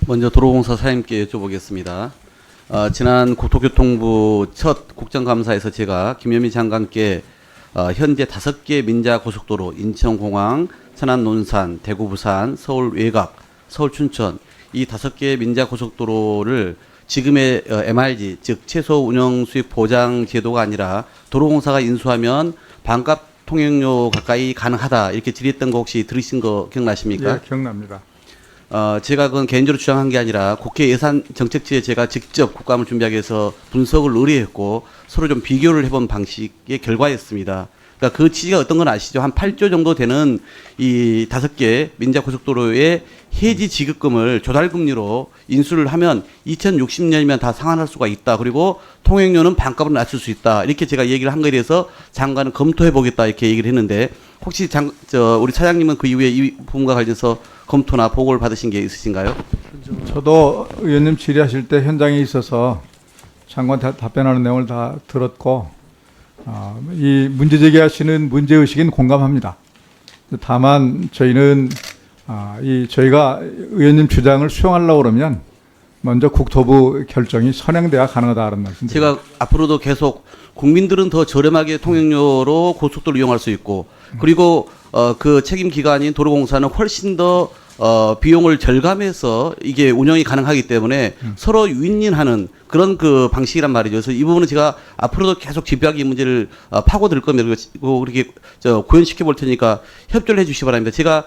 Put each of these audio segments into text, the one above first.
먼저 도로공사 사장님께 여쭤보겠습니다. 지난 국토교통부 첫 국정감사에서 제가 김현미 장관께 현재 5개 민자 고속도로 인천공항, 천안 논산, 대구 부산, 서울 외곽, 서울 춘천 이 5개 민자 고속도로를 지금의 MRG 즉 최소 운영 수익 보장 제도가 아니라 도로공사가 인수하면 반값 통행료 가까이 가능하다 이렇게 질의했던 거 혹시 들으신 거 기억나십니까? 예, 기억납니다. 제가 그건 개인적으로 주장한 게 아니라 국회 예산정책처에 제가 직접 국감을 준비하기 위해서 분석을 의뢰했고 서로 좀 비교를 해본 방식의 결과였습니다. 그러니까 그 취지가 어떤 건 아시죠? 한 8조 정도 되는 이 5개 민자고속도로의 해지 지급금을 조달금리로 인수를 하면 2060년이면 다 상환할 수가 있다. 그리고 통행료는 반값으로 낮출 수 있다. 이렇게 제가 얘기를 한 거에 대해서 장관은 검토해 보겠다 이렇게 얘기를 했는데 혹시 우리 차장님은 그 이후에 이 부분과 관련해서 검토나 보고를 받으신 게 있으신가요? 저도 의원님 질의하실 때 현장에 있어서 장관 답변하는 내용을 다 들었고 이 문제 제기하시는 문제의식은 공감합니다. 다만 저희는 저희가 의원님 주장을 수용하려고 그러면 먼저 국토부 결정이 선행돼야 가능하다는 말씀. 제가 앞으로도 계속 국민들은 더 저렴하게 통행료로 고속도로 이용할 수 있고 그리고 그 책임 기관인 도로공사는 훨씬 더 비용을 절감해서 이게 운영이 가능하기 때문에 서로 윈윈하는 그런 그 방식이란 말이죠. 그래서 이 부분은 제가 앞으로도 계속 집요하게 이 문제를 파고들 겁니다. 그리고 그렇게 구현시켜 볼 테니까 협조를 해 주시기 바랍니다. 제가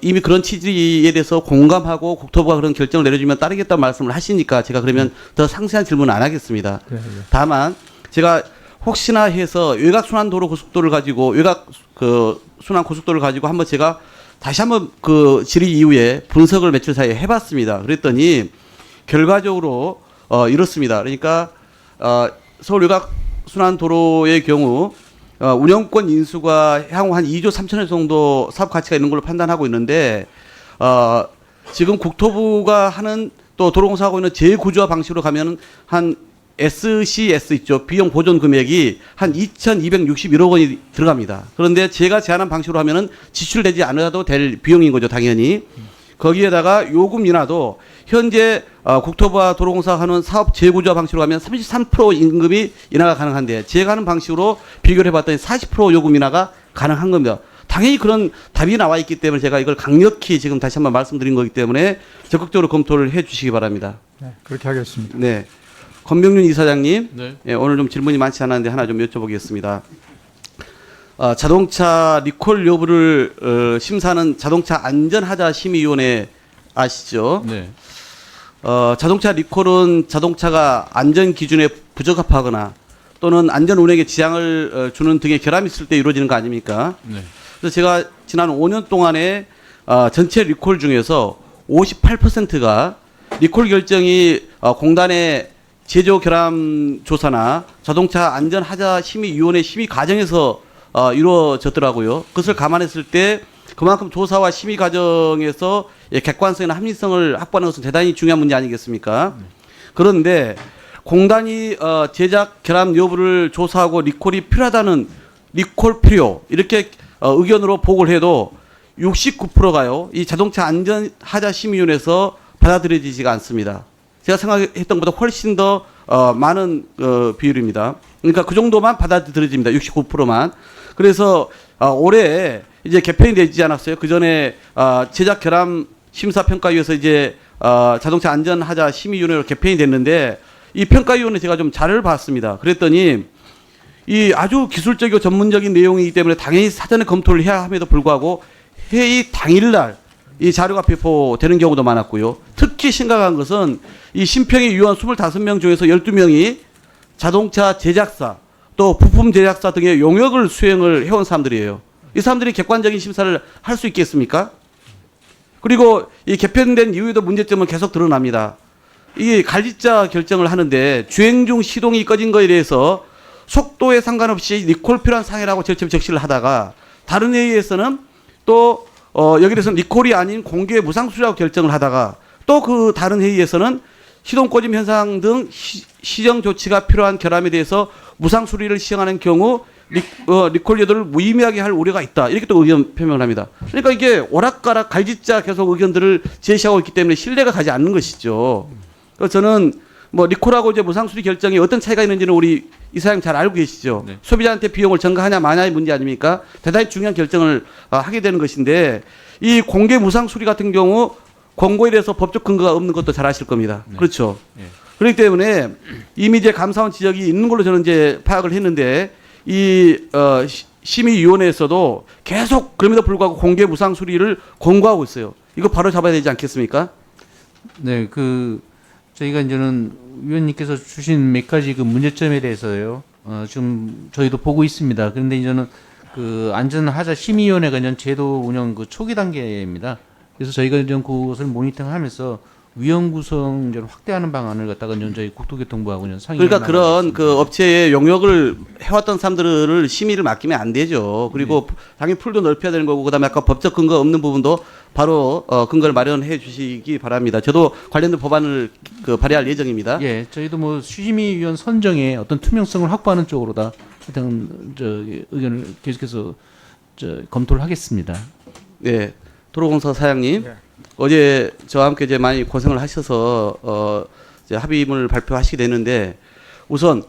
이미 그런 취지에 대해서 공감하고 국토부가 그런 결정을 내려주면 따르겠다는 말씀을 하시니까 제가 그러면 더 상세한 질문은 안 하겠습니다. 다만 제가 혹시나 해서 외곽 순환도로 고속도로를 가지고 외곽 그 순환 고속도로를 가지고 한번 제가 다시 한번 그 질의 이후에 분석을 며칠 사이에 해봤습니다. 그랬더니 결과적으로 이렇습니다. 그러니까 서울 외곽 순환도로의 경우 운영권 인수가 향후 한 2조 3천억 정도 사업 가치가 있는 걸로 판단하고 있는데 지금 국토부가 하는 또 도로공사하고 있는 재구조화 방식으로 가면 한 SCS 있죠. 비용 보존 금액이 한 2,261억 원이 들어갑니다. 그런데 제가 제안한 방식으로 하면은 지출되지 않아도 될 비용인 거죠, 당연히. 거기에다가 요금 인하도 현재 국토부와 도로공사가 하는 사업 재구조화 방식으로 가면 33% 임금이 인하가 가능한데 제가 하는 방식으로 비교를 해봤더니 40% 요금 인하가 가능한 겁니다. 당연히 그런 답이 나와 있기 때문에 제가 이걸 강력히 지금 다시 한번 말씀드린 거기 때문에 적극적으로 검토를 해 주시기 바랍니다. 네, 그렇게 하겠습니다. 네. 권병륜 이사장님, 네. 예, 오늘 좀 질문이 많지 않았는데 하나 좀 여쭤보겠습니다. 자동차 리콜 여부를 심사하는 자동차 안전하자 심의위원회 아시죠? 네. 자동차 리콜은 자동차가 안전 기준에 부적합하거나 또는 안전 운행에 지장을 주는 등의 결함이 있을 때 이루어지는 거 아닙니까? 네. 그래서 제가 지난 5년 동안에 전체 리콜 중에서 58%가 리콜 결정이 공단의 제조 결함 조사나 자동차 안전 하자 심의위원회 심의 과정에서 이루어졌더라고요. 그것을 감안했을 때 그만큼 조사와 심의 과정에서 객관성이나 합리성을 확보하는 것은 대단히 중요한 문제 아니겠습니까? 그런데 공단이 제작 결함 여부를 조사하고 리콜이 필요하다는 리콜 필요 이렇게 의견으로 보고를 해도 69%가요. 이 자동차 안전 하자 심의위원회에서 받아들여지지가 않습니다. 제가 생각했던 것보다 훨씬 더 많은 비율입니다. 그러니까 그 정도만 받아들여집니다. 69%만. 그래서 올해 이제 개편이 되지 않았어요. 그 전에 제작 결함 심사평가위에서 이제 자동차 안전하자 심의위원회로 개편이 됐는데 이 평가위원회 제가 좀 자료를 봤습니다. 그랬더니 이 아주 기술적이고 전문적인 내용이기 때문에 당연히 사전에 검토를 해야 함에도 불구하고 회의 당일날 이 자료가 배포되는 경우도 많았고요. 특히 심각한 것은 이 심평의 위원 25명 중에서 12명이 자동차 제작사 또 부품 제작사 등의 용역을 수행을 해온 사람들이에요. 이 사람들이 객관적인 심사를 할 수 있겠습니까? 그리고 이 개편된 이후에도 문제점은 계속 드러납니다. 이 갈지자 결정을 하는데 주행 중 시동이 꺼진 거에 대해서 속도에 상관없이 리콜 필요한 상해라고 적시를 하다가 다른 회의에서는 또 여기에 대해서는 리콜이 아닌 공개 무상수리라고 결정을 하다가 또 그 다른 회의에서는 시동 꺼짐 현상 등 시정 조치가 필요한 결함에 대해서 무상수리를 시행하는 경우 리콜 제도를 무의미하게 할 우려가 있다. 이렇게 또 의견 표명을 합니다. 그러니까 이게 오락가락 갈짓자 계속 의견들을 제시하고 있기 때문에 신뢰가 가지 않는 것이죠. 그래서 저는 뭐 리콜하고 이제 무상수리 결정이 어떤 차이가 있는지는 우리 이사장님 잘 알고 계시죠. 네. 소비자한테 비용을 전가하냐 마냐의 문제 아닙니까? 대단히 중요한 결정을 하게 되는 것인데 이 공개 무상수리 같은 경우 권고에 대해서 법적 근거가 없는 것도 잘 아실 겁니다. 네. 그렇죠. 네. 그렇기 때문에 이미 이제 감사원 지적이 있는 걸로 저는 이제 파악을 했는데 이 심의위원회에서도 계속 그럼에도 불구하고 공개 무상수리를 권고하고 있어요. 이거 바로 잡아야 되지 않겠습니까? 네, 저희가 이제는 위원님께서 주신 몇 가지 그 문제점에 대해서요. 지금 저희도 보고 있습니다. 그런데 이제는 안전하자 심의위원회가 이제 제도 운영 초기 단계입니다. 그래서 저희가 이제 그것을 모니터하면서 위험 구성 이제 확대하는 방안을 갖다가 이제 저희 국토교통부하고 이제 상의. 그러니까 그런 그 업체의 용역을 해왔던 사람들을 심의를 맡기면 안 되죠. 그리고 당연히 풀도 넓혀야 되는 거고 그다음에 아까 법적 근거 없는 부분도 바로 근거를 마련해 주시기 바랍니다. 저도 관련된 법안을 발의할 예정입니다. 예, 저희도 뭐 심의위원 선정에 어떤 투명성을 확보하는 쪽으로다 하여튼 의견을 계속해서 검토를 하겠습니다. 네, 도로공사 사장님. 네. 어제 저와 함께 이제 많이 고생을 하셔서 이제 합의문을 발표하시게 되는데 우선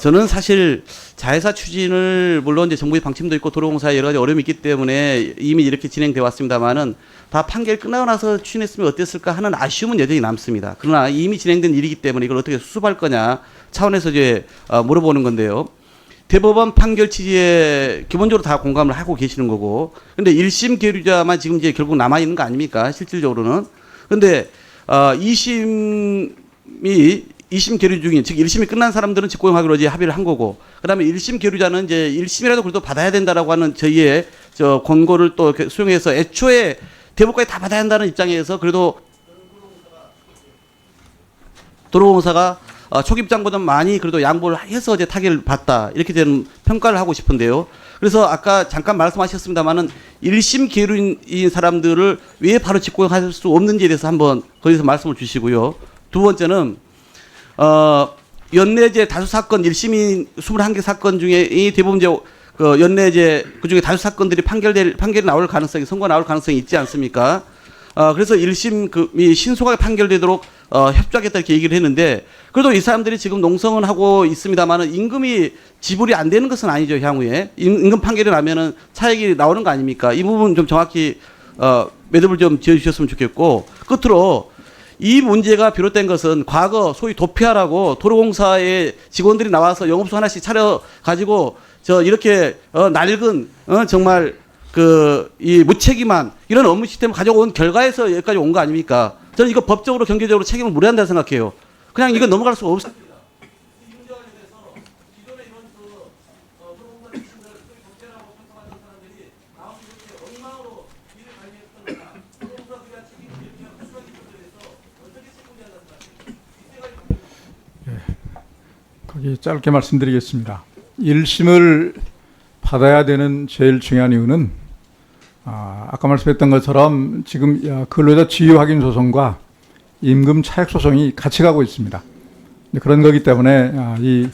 저는 사실 자회사 추진을 물론 이제 정부의 방침도 있고 도로공사에 여러 가지 어려움이 있기 때문에 이미 이렇게 진행돼 왔습니다만은 다 판결 끝나고 나서 추진했으면 어땠을까 하는 아쉬움은 여전히 남습니다. 그러나 이미 진행된 일이기 때문에 이걸 어떻게 수습할 거냐 차원에서 이제 물어보는 건데요. 대법원 판결 취지에 기본적으로 다 공감을 하고 계시는 거고, 근데 1심 계류자만 지금 이제 결국 남아 있는 거 아닙니까? 실질적으로는. 근데 2심 계류 중인, 즉 1심이 끝난 사람들은 직고용하기로 이제 합의를 한 거고, 그다음에 1심 계류자는 이제 1심이라도 그래도 받아야 된다라고 하는 저희의 권고를 또 수용해서 애초에 대법까지 다 받아야 한다는 입장에서 그래도 도로공사가 초기입장보다 많이 그래도 양보를 해서 이제 타결을 받다 이렇게 되는 평가를 하고 싶은데요. 그래서 아까 잠깐 말씀하셨습니다만은 1심 계류인 사람들을 왜 바로 직고용할 수 없는지에 대해서 한번 거기서 말씀을 주시고요. 두 번째는 연내제 다수 사건 1심이 21개 사건 중에 이 대부분 이제 연내제 그중에 다수 사건들이 판결이 나올 가능성이 선고가 나올 가능성이 있지 않습니까? 그래서 1심이 신속하게 판결되도록 협조하겠다 이렇게 얘기를 했는데 그래도 이 사람들이 지금 농성은 하고 있습니다만은 임금이 지불이 안 되는 것은 아니죠. 향후에 임금 판결이 나면은 차익이 나오는 거 아닙니까? 이 부분 좀 정확히 매듭을 좀 지어주셨으면 좋겠고 끝으로 이 문제가 비롯된 것은 과거 소위 도피하라고 도로공사의 직원들이 나와서 영업소 하나씩 차려 가지고 이렇게 낡은 정말 이 무책임한 이런 업무 시스템을 가져온 결과에서 여기까지 온 거 아닙니까? 저는 이거 법적으로 경제적으로 책임을 물어야 한다고 생각해요. 그냥 이건 넘어갈 수가 없습니다. 거기 짧게 말씀드리겠습니다. 1심을 받아야 되는 제일 중요한 이유는 아까 말씀했던 것처럼 지금 근로자 지위 확인 소송과 임금 차액 소송이 같이 가고 있습니다. 그런 거기 때문에 이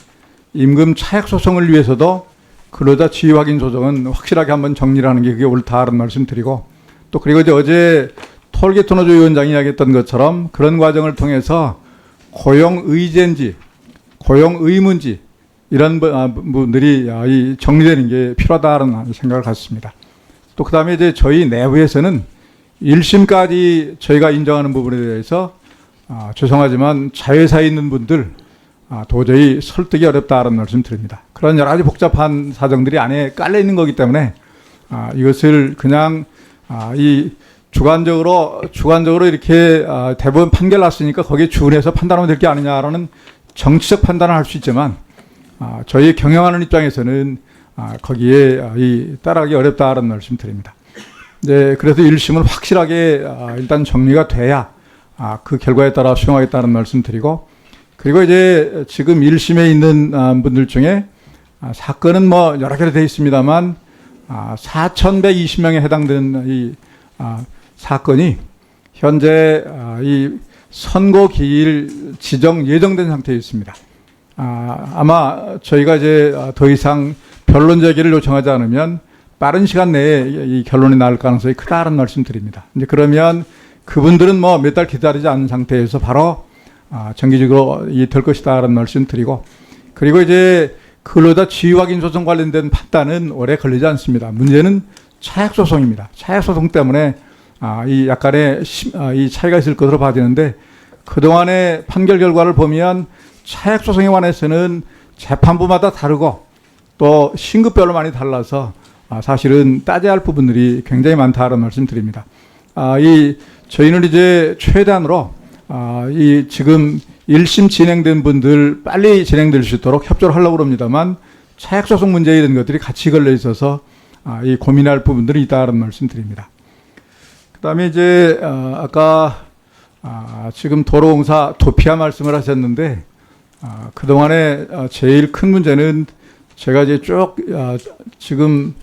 임금 차액 소송을 위해서도 근로자 지위 확인 소송은 확실하게 한번 정리를 하는 게 그게 옳다는 말씀 드리고 또 그리고 이제 톨게이트 노조 위원장이 이야기했던 것처럼 그런 과정을 통해서 고용 의제인지 고용 의무인지 이런 분들이 정리되는 게 필요하다는 생각을 갖습니다. 또 그 다음에 이제 저희 내부에서는 1심까지 저희가 인정하는 부분에 대해서 죄송하지만 자회사에 있는 분들 도저히 설득이 어렵다는 말씀 드립니다. 그런 여러 가지 복잡한 사정들이 안에 깔려 있는 거기 때문에 이것을 그냥 이 주관적으로 이렇게 대법원 판결 났으니까 거기에 준해서 판단하면 될 게 아니냐라는 정치적 판단을 할 수 있지만 저희 경영하는 입장에서는 거기에 따라가기 어렵다는 말씀 드립니다. 네, 그래서 1심은 확실하게 일단 정리가 돼야 그 결과에 따라 수용하겠다는 말씀 드리고 그리고 이제 지금 1심에 있는 분들 중에 사건은 뭐 여러 개로 되어 있습니다만 4,120명에 해당되는 이 사건이 현재 이 선고 기일 지정 예정된 상태에 있습니다. 아마 저희가 이제 더 이상 변론 제기를 요청하지 않으면 빠른 시간 내에 이 결론이 나올 가능성이 크다는 말씀 드립니다. 이제 그러면 그분들은 뭐 몇 달 기다리지 않은 상태에서 바로 정기적으로 될 것이다라는 말씀 드리고, 그리고 이제 근로자 지위 확인 소송 관련된 판단은 오래 걸리지 않습니다. 문제는 차액 소송입니다. 차액 소송 때문에 이 약간의 이 차이가 있을 것으로 봐지는데, 그동안의 판결 결과를 보면 차액 소송에 관해서는 재판부마다 다르고 또 신급별로 많이 달라서 사실은 따져야 할 부분들이 굉장히 많다는 말씀 드립니다. 저희는 이제 최대한으로 이 지금 1심 진행된 분들 빨리 진행될 수 있도록 협조를 하려고 합니다만, 차액 소송 문제에 이런 것들이 같이 걸려 있어서 이 고민할 부분들이 있다는 말씀 드립니다. 그다음에 이제 아까 지금 도로공사 도피아 말씀을 하셨는데, 그동안에 제일 큰 문제는 제가 이제 쭉 지금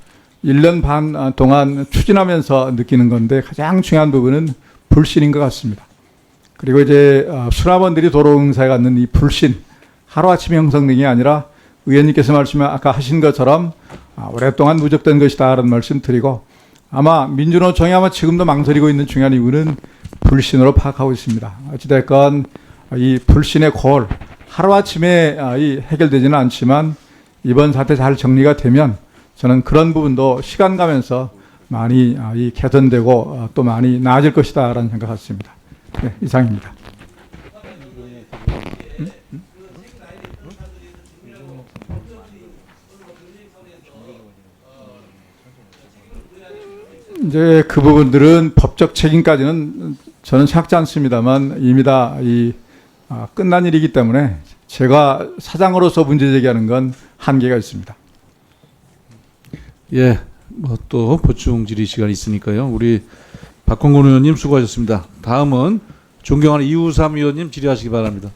1년 반 동안 추진하면서 느끼는 건데, 가장 중요한 부분은 불신인 것 같습니다. 그리고 이제 수납원들이 도로공사에 갖는 이 불신, 하루아침에 형성된 게 아니라 의원님께서 아까 하신 것처럼 오랫동안 누적된 것이다라는 말씀 드리고, 아마 민주노총이 아마 지금도 망설이고 있는 중요한 이유는 불신으로 파악하고 있습니다. 어찌됐건 이 불신의 골, 하루아침에 해결되지는 않지만 이번 사태 잘 정리가 되면 저는 그런 부분도 시간 가면서 많이 개선되고 또 많이 나아질 것이다라는 생각 같습니다. 네, 이상입니다. 이제 그 부분들은 법적 책임까지는 저는 생각지 않습니다만 이미 다 끝난 일이기 때문에 제가 사장으로서 문제 제기하는 건 한계가 있습니다. 예, 뭐 또 보충 질의 시간이 있으니까요. 우리 박홍근 의원님 수고하셨습니다. 다음은 존경하는 이우삼 의원님 질의하시기 바랍니다.